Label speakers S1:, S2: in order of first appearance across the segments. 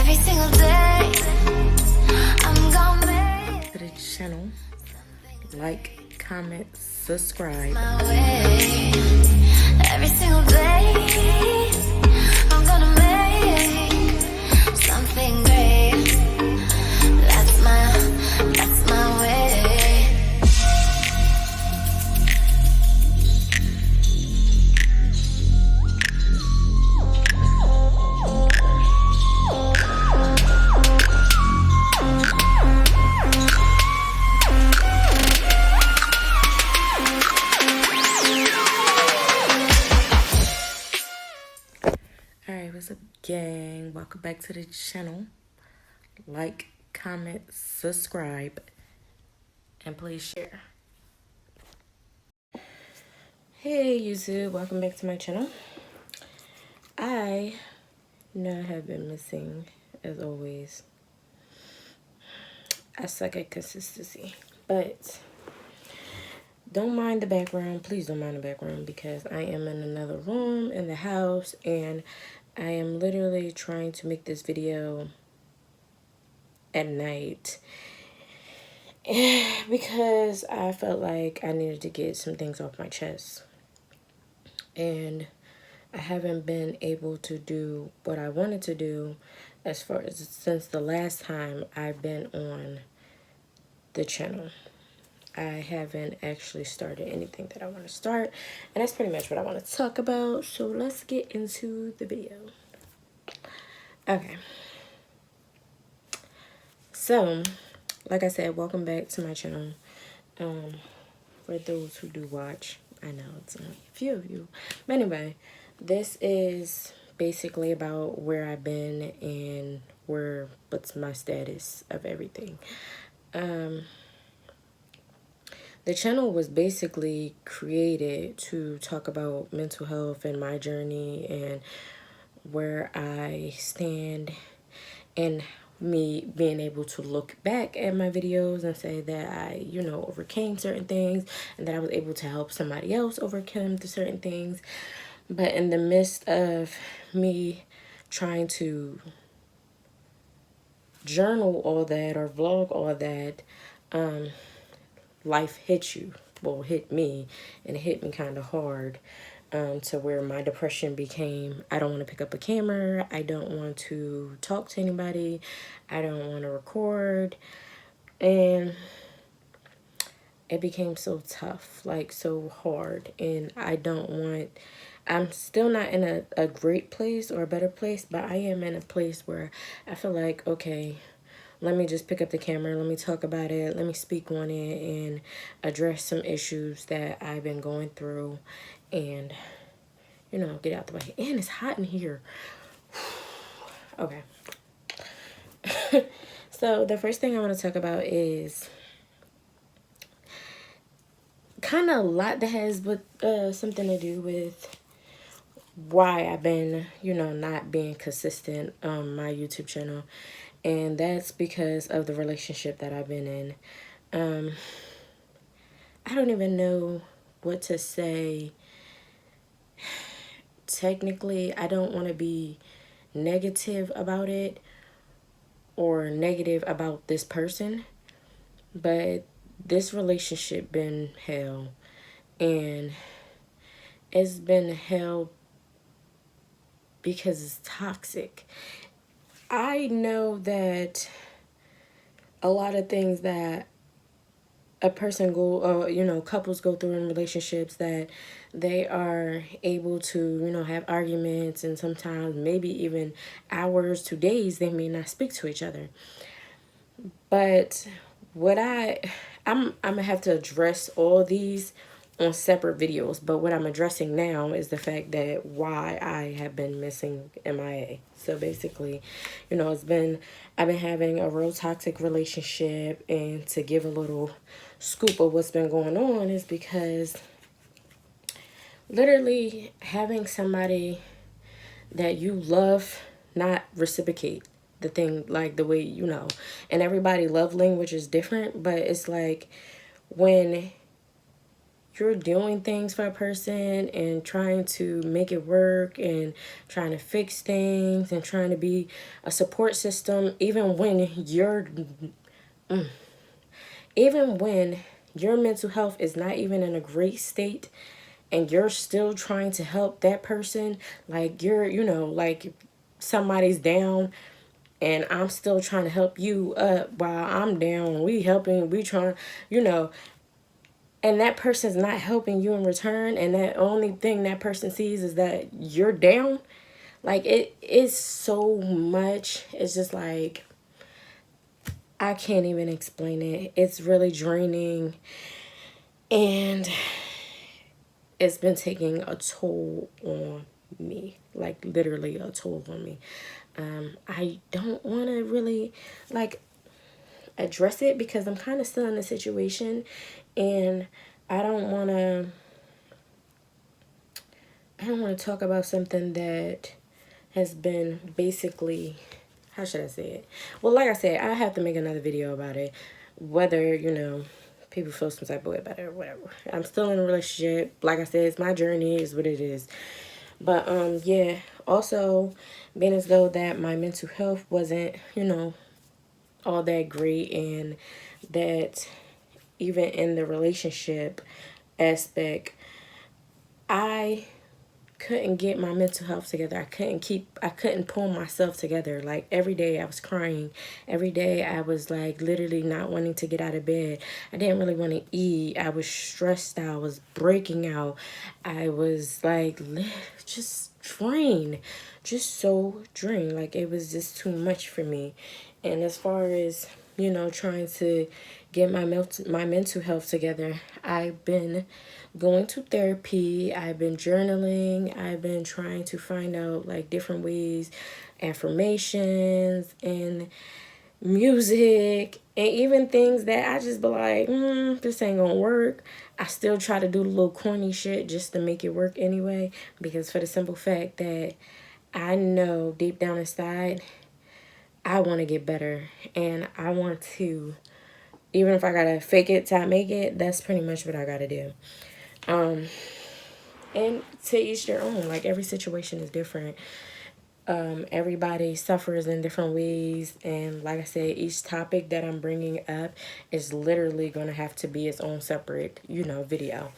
S1: Every single day, I'm gonna make
S2: to the channel. Like, comment, subscribe.
S1: my way. Every single day, I'm gonna make something great. That's my way.
S2: Alright, what's up, gang? Welcome back to the channel. Like, comment, subscribe, and please share. Hey YouTube, welcome back to my channel. I know I have been missing, as always. I suck at consistency, but don't mind the background. Please don't mind the background because I am in another room in the house and I am literally trying to make this video at night because I felt like I needed to get some things off my chest. And I haven't been able to do what I wanted to do as far as since the last time I've been on the channel. I haven't actually started anything that I want to start, and that's pretty much what I want to talk about. So let's get into the video. Okay. So, like I said, welcome back to my channel. For those who do watch, I know it's only a few of you. But anyway, this is basically about where I've been and what's my status of everything. The channel was basically created to talk about mental health and my journey and where I stand, and me being able to look back at my videos and say that I, overcame certain things and that I was able to help somebody else overcome the certain things. But in the midst of me trying to journal all that or vlog all that, life hit you. Well, hit me, and it hit me kind of hard. To where my depression became, I don't want to pick up a camera, I don't want to talk to anybody, I don't want to record, and it became so tough, like so hard, and I'm still not in a great place or a better place, but I am in a place where I feel like, okay, let me just pick up the camera, let me talk about it, let me speak on it, and address some issues that I've been going through, and get out the way. And it's hot in here. Okay. So the first thing I want to talk about is kind of a lot that has something to do with why I've been, not being consistent on my YouTube channel. And that's because of the relationship that I've been in. I don't even know what to say. Technically, I don't want to be negative about it or negative about this person, but this relationship been hell, and it's been hell because it's toxic. I know that a lot of things that a person couples go through in relationships, that they are able to, have arguments, and sometimes maybe even hours to days they may not speak to each other. But what I'm gonna have to address all these on separate videos, but what I'm addressing now is the fact that why I have been missing MIA. So basically, I've been having a real toxic relationship, and to give a little scoop of what's been going on is because literally having somebody that you love not reciprocate the thing, like the way, and everybody love language is different, but it's like when you're doing things for a person and trying to make it work and trying to fix things and trying to be a support system, even when your mental health is not even in a great state and you're still trying to help that person, like you're, like somebody's down and I'm still trying to help you up while I'm down. We trying, you know, and that person's not helping you in return, and that only thing that person sees is that you're down. Like, it is so much. It's just like, I can't even explain it. It's really draining, and it's been taking a toll on me, like literally a toll on me. I don't want to really like address it because I'm kind of still in the situation, and I don't want to talk about something that has been basically, how should I say it? Well, like I said, I have to make another video about it, whether, people feel some type of way about it or whatever. I'm still in a relationship. Like I said, it's my journey, is what it is. But yeah, also being as though that my mental health wasn't, all that great, and that even in the relationship aspect, I couldn't get my mental health together. I couldn't pull myself together. Like, every day I was crying. Every day I was like literally not wanting to get out of bed. I didn't really want to eat. I was stressed out. I was breaking out. I was like just drained. Just so drained. Like, it was just too much for me. And as far as, trying to get my mental health together, I've been going to therapy. I've been journaling. I've been trying to find out like different ways, affirmations and music, and even things that I just be like, this ain't gonna work. I still try to do the little corny shit just to make it work anyway, because for the simple fact that I know deep down inside I want to get better, and I want to, even if I gotta fake it till I make it, that's pretty much what I gotta do. And to each their own. Like, every situation is different. Everybody suffers in different ways, and like I said, each topic that I'm bringing up is literally going to have to be its own separate, video,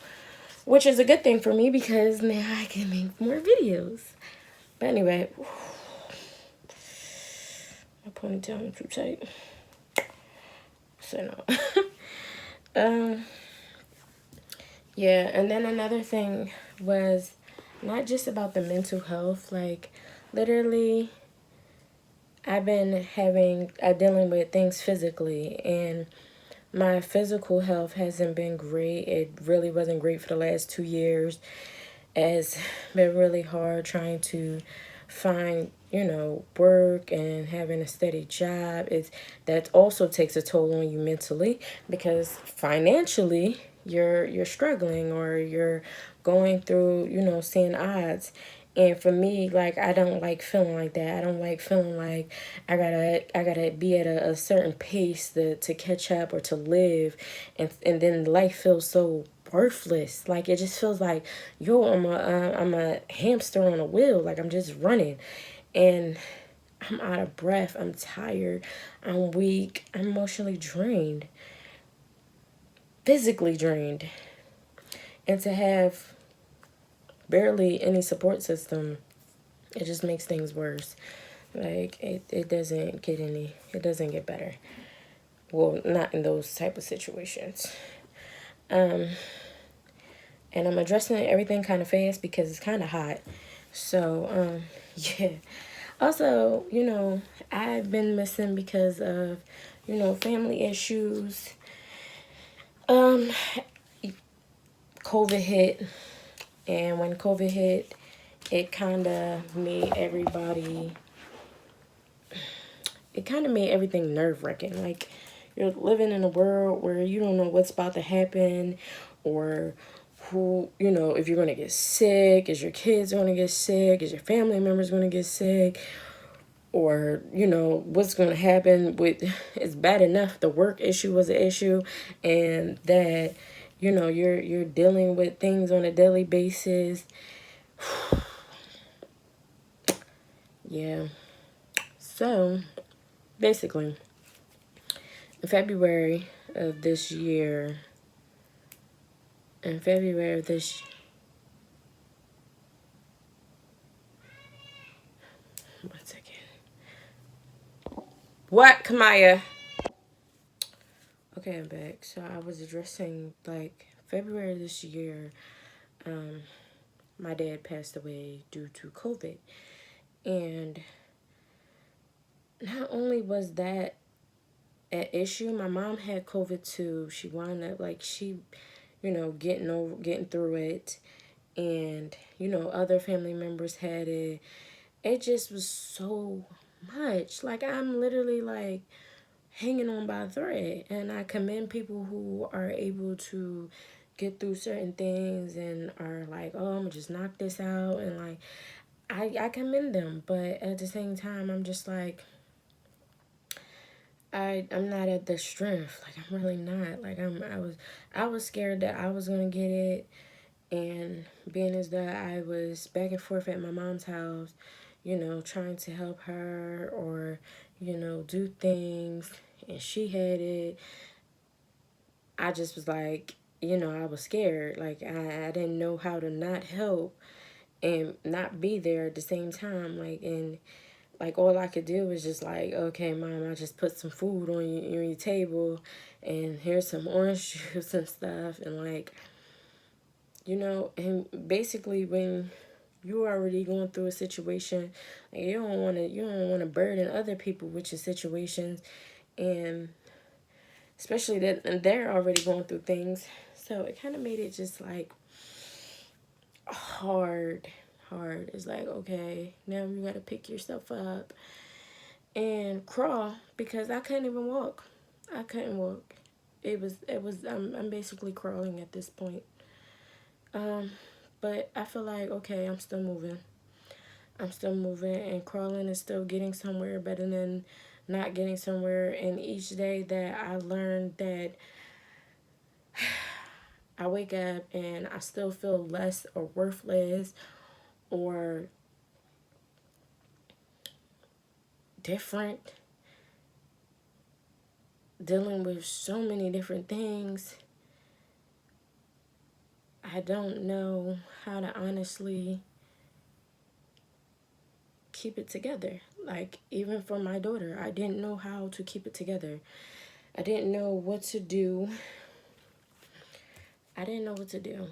S2: which is a good thing for me because now I can make more videos. But anyway, my ponytail is too tight, so no. Yeah, and then another thing was not just about the mental health. Like, literally, I've been dealing with things physically, and my physical health hasn't been great. It really wasn't great for the last 2 years. It's been really hard trying to find, work and having a steady job. That also takes a toll on you mentally, because financially you're struggling, or you're going through, seeing odds. And for me, like, I don't like feeling like that. I don't like feeling like I gotta be at a certain pace to catch up or to live, and then life feels so worthless. Like, it just feels like, I'm a hamster on a wheel. Like, I'm just running, and I'm out of breath. I'm tired. I'm weak. I'm emotionally drained, physically drained, and to have barely any support system, it just makes things worse. Like, it doesn't get better. Well, not in those type of situations. And I'm addressing everything kind of fast because it's kind of hot. So, yeah. Also, I've been missing because of, family issues. COVID hit. And when COVID hit, it kind of made everything nerve-wracking. Like, you're living in a world where you don't know what's about to happen, or who, if you're going to get sick, is your kids going to get sick, is your family members going to get sick, or, what's going to happen with, it's bad enough the work issue was an issue, and that you're dealing with things on a daily basis. Yeah. So basically, in February of this year, in February of this, one second. What, Kamaya? Okay, I'm back. So I was addressing like February of this year. Um, my dad passed away due to COVID, and not only was that an issue, my mom had COVID too. She wound up like getting through it, and other family members had it. It just was so much. Like I'm literally like hanging on by a thread, and I commend people who are able to get through certain things and are like, oh, I'm gonna just knock this out, and like I commend them, but at the same time I'm just like I'm not at the strength. Like I'm really not. Like I was scared that I was gonna get it, and being as that I was back and forth at my mom's house, trying to help her or, do things, and she had it. I just was like, I was scared. Like I didn't know how to not help and not be there at the same time. Like, and like all I could do was just like, okay, mom, I just put some food on your table, and here's some orange juice and stuff, and like, and basically when you're already going through a situation, like you don't want to burden other people with your situations, and especially that they're already going through things. So it kind of made it just like hard. It's like, okay, now you got to pick yourself up and crawl, because I couldn't even walk. I couldn't walk. I'm basically crawling at this point. Um, but I feel like, okay, I'm still moving. I'm still moving, and crawling is still getting somewhere better than not getting somewhere. And each day that I learned that I wake up and I still feel less or worthless or different, dealing with so many different things, I don't know how to honestly keep it together. Like, even for my daughter, I didn't know how to keep it together. I didn't know what to do. I didn't know what to do.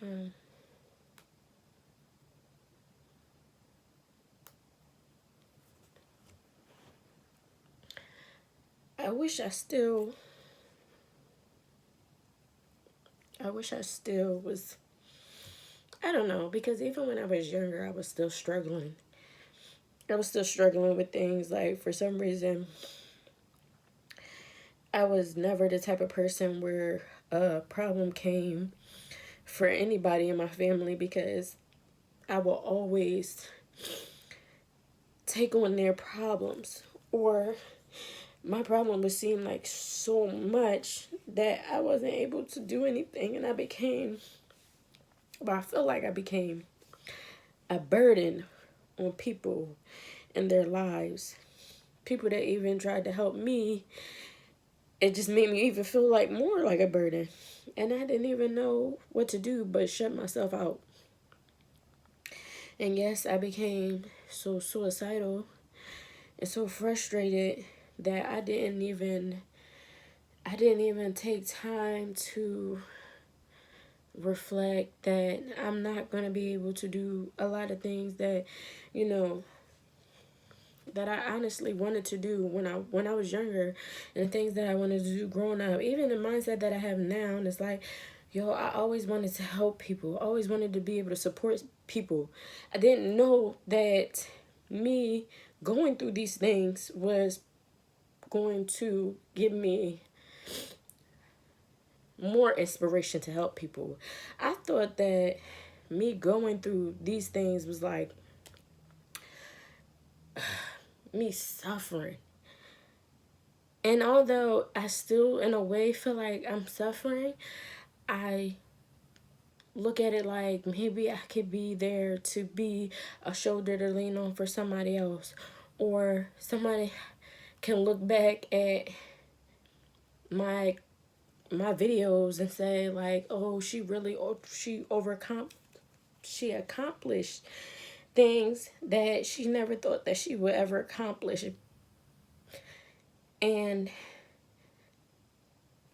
S2: Um, I wish I still, I wish I still was, I don't know, because even when I was younger, I was still struggling. I was still struggling with things. Like, for some reason, I was never the type of person where a problem came for anybody in my family, because I will always take on their problems, or my problem would seem like so much that I wasn't able to do anything, and I feel like I became a burden on people in their lives. People that even tried to help me, it just made me even feel like more like a burden. And I didn't even know what to do but shut myself out. And yes, I became so suicidal and so frustrated that I didn't even take time to reflect that I'm not going to be able to do a lot of things that, you know, that I honestly wanted to do when I was younger, and the things that I wanted to do growing up. Even the mindset that I have now, and it's like, yo, I always wanted to help people. I always wanted to be able to support people. I didn't know that me going through these things was going to give me more inspiration to help people. I thought that me going through these things was like me suffering. And although I still, in a way, feel like I'm suffering, I look at it like maybe I could be there to be a shoulder to lean on for somebody else. Or somebody can look back at my videos and say like, oh, she accomplished things that she never thought that she would ever accomplish. And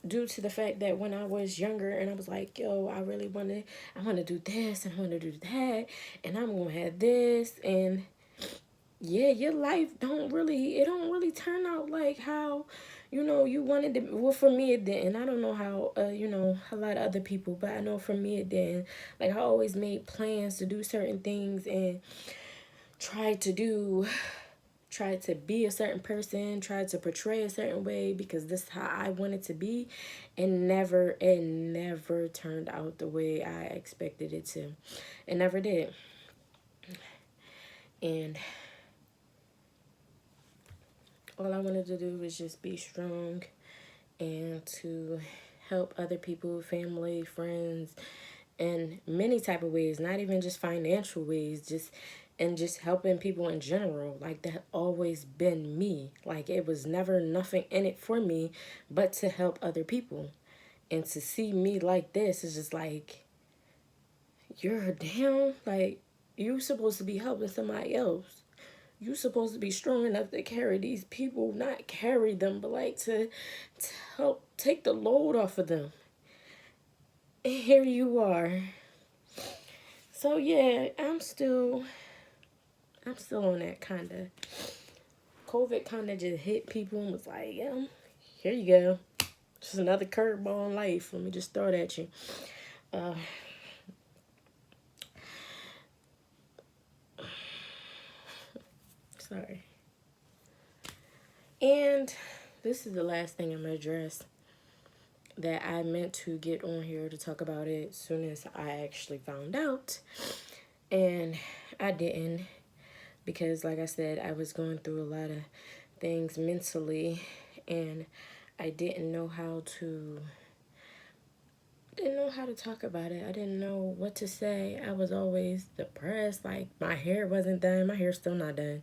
S2: due to the fact that when I was younger and I was like, yo, I want to do this and I want to do that and I'm going to have this, and yeah, your life don't really turn out like how, you wanted to. Well, for me it didn't. I don't know how, a lot of other people, but I know for me it didn't. Like, I always made plans to do certain things and tried to be a certain person, tried to portray a certain way because this is how I wanted to be, and it never turned out the way I expected it to. It never did. And all I wanted to do was just be strong and to help other people, family, friends, in many type of ways, not even just financial ways, just helping people in general. Like, that always been me. Like, it was never nothing in it for me but to help other people. And to see me like this is just like, you're down. Like, you supposed to be helping somebody else. You supposed to be strong enough to carry these people, not carry them, but like to help take the load off of them. And here you are. So yeah, I'm still on that kind of. COVID kind of just hit people and was like, yeah, here you go. Just another curveball in life. Let me just throw it at you. Sorry. And this is the last thing I'm going to address that I meant to get on here to talk about it as soon as I actually found out. And I didn't, because like I said, I was going through a lot of things mentally, and I didn't know how to talk about it. I didn't know what to say. I was always depressed. Like, my hair wasn't done. My hair's still not done.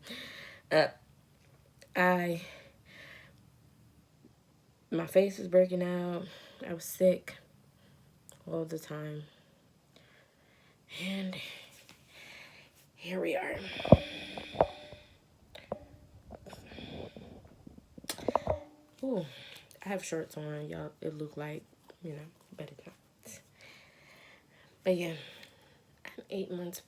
S2: My face was breaking out. I was sick all the time. And here we are. Ooh, I have shorts on, y'all. It look like, but it's not. But yeah, I'm 8 months.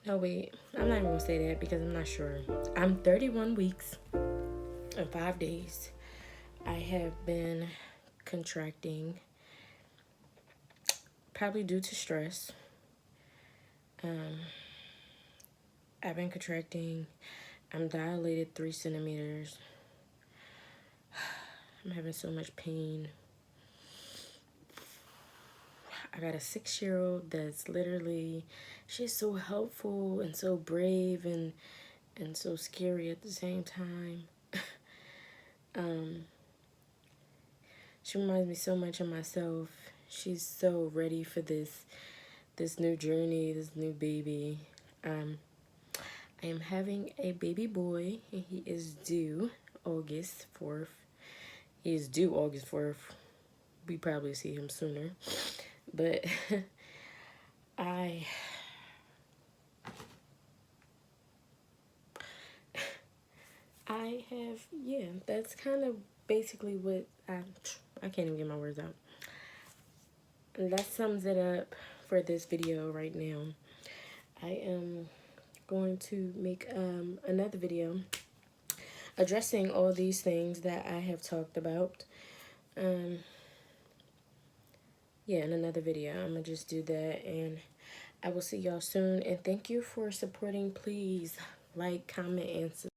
S2: No, wait. I'm not even going to say that because I'm not sure. I'm 31 weeks and 5 days. I have been contracting, probably due to stress. I've been contracting. I'm dilated 3 centimeters. I'm having so much pain. I got a 6-year-old that's literally, she's so helpful and so brave and so scary at the same time. She reminds me so much of myself. She's so ready for this new journey, this new baby. I am having a baby boy, and he is due August 4th. He is due August 4th. We probably see him sooner. But I have, yeah, that's kind of basically what I can't even get my words out. And that sums it up for this video right now. I am going to make another video addressing all these things that I have talked about. Yeah, in another video. I'm going to just do that, and I will see y'all soon. And thank you for supporting. Please like, comment, and subscribe.